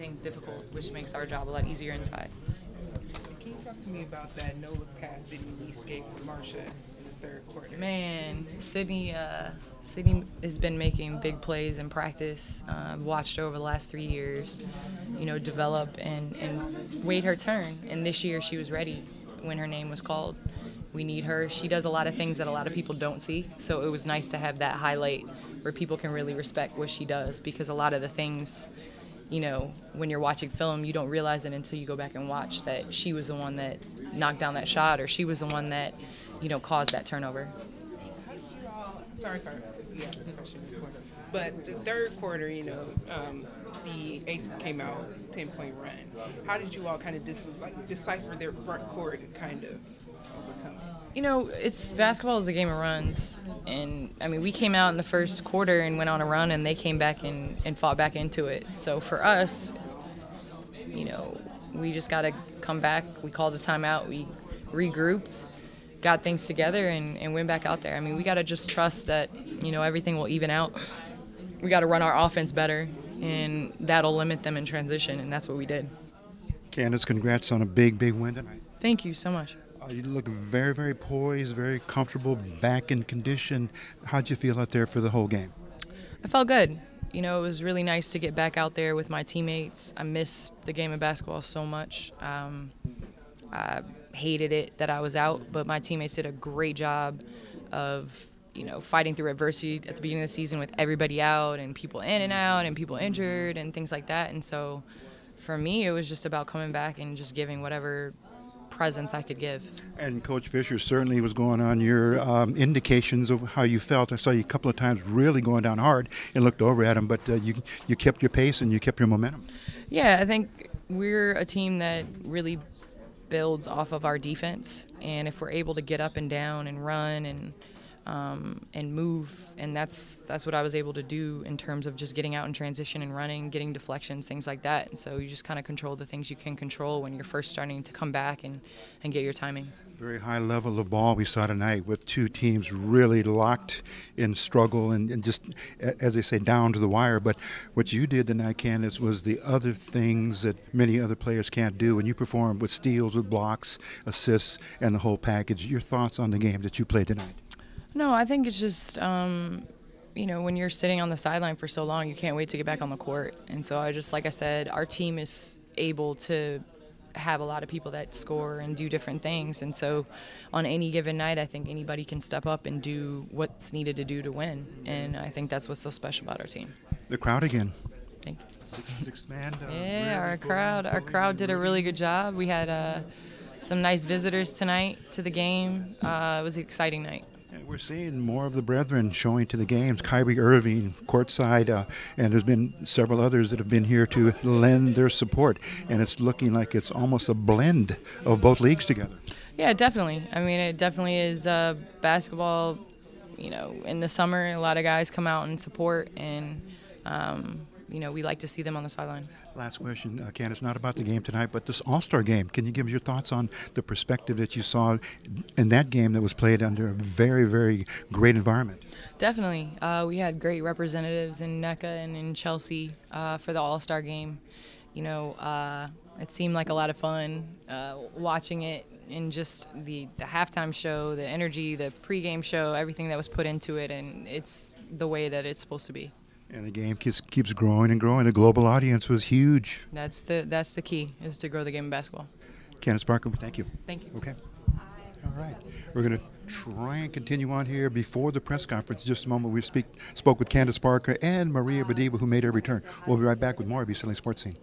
things difficult, which makes our job a lot easier inside. Can you talk to me about that no-look pass Sydney escape to Marsha in the third quarter? Man, Sydney has been making big plays in practice. Watched her over the last 3 years, develop and wait her turn. And this year she was ready when her name was called. We need her. She does a lot of things that a lot of people don't see. So it was nice to have that highlight where people can really respect what she does, because a lot of the things, when you're watching film, you don't realize it until you go back and watch that she was the one that knocked down that shot, or she was the one that, caused that turnover. How did you all, sorry if you asked this question before, but the third quarter, the Aces came out 10-point run. How did you all kind of decipher their front court and kind of overcome it? It's basketball is a game of runs, and we came out in the first quarter and went on a run, and they came back and fought back into it. So for us, we just got to come back. We called a timeout, we regrouped, got things together, and went back out there. We got to just trust that everything will even out. We got to run our offense better, and that'll limit them in transition, and that's what we did. Candace, congrats on a big win tonight. Thank you so much. You look very, very poised, very comfortable, back in condition. How'd you feel out there for the whole game? I felt good. It was really nice to get back out there with my teammates. I missed the game of basketball so much. I hated it that I was out, but my teammates did a great job of, fighting through adversity at the beginning of the season with everybody out and people in and out and people injured and things like that. And so for me, it was just about coming back and just giving whatever presence I could give. And Coach Fisher certainly was going on your indications of how you felt. I saw you a couple of times really going down hard and looked over at him, but you kept your pace and you kept your momentum. Yeah, I think we're a team that really builds off of our defense, and if we're able to get up and down and run and move, and that's what I was able to do in terms of just getting out in transition and running, getting deflections, things like that. And so you just kind of control the things you can control when you're first starting to come back and get your timing. Very high level of ball we saw tonight, with two teams really locked in struggle and just, as they say, down to the wire. But what you did tonight, Candace, was the other things that many other players can't do, and you performed with steals, with blocks, assists, and the whole package. Your thoughts on the game that you played tonight? No, I think it's just, when you're sitting on the sideline for so long, you can't wait to get back on the court. And so like I said, our team is able to have a lot of people that score and do different things. And so on any given night, I think anybody can step up and do what's needed to do to win. And I think that's what's so special about our team. The crowd again. Thank you. Six man. Yeah, our crowd did a really good job. We had some nice visitors tonight to the game. It was an exciting night. We're seeing more of the brethren showing to the games. Kyrie Irving, courtside, and there's been several others that have been here to lend their support. And it's looking like it's almost a blend of both leagues together. Yeah, definitely. It definitely is basketball. In the summer, a lot of guys come out and support, and we like to see them on the sideline. Last question, Candace, not about the game tonight, but this All-Star game. Can you give your thoughts on the perspective that you saw in that game that was played under a very, very great environment? Definitely. We had great representatives in NECA and in Chelsea for the All-Star game. It seemed like a lot of fun watching it, and just the halftime show, the energy, the pregame show, everything that was put into it, and it's the way that it's supposed to be. And the game keeps growing and growing. The global audience was huge. That's the key, is to grow the game of basketball. Candace Parker, thank you. Thank you. Okay. All right. We're going to try and continue on here before the press conference. Just a moment, we spoke with Candace Parker and Maria Badiba, who made her return. We'll be right back with more of East LA Sports Scene.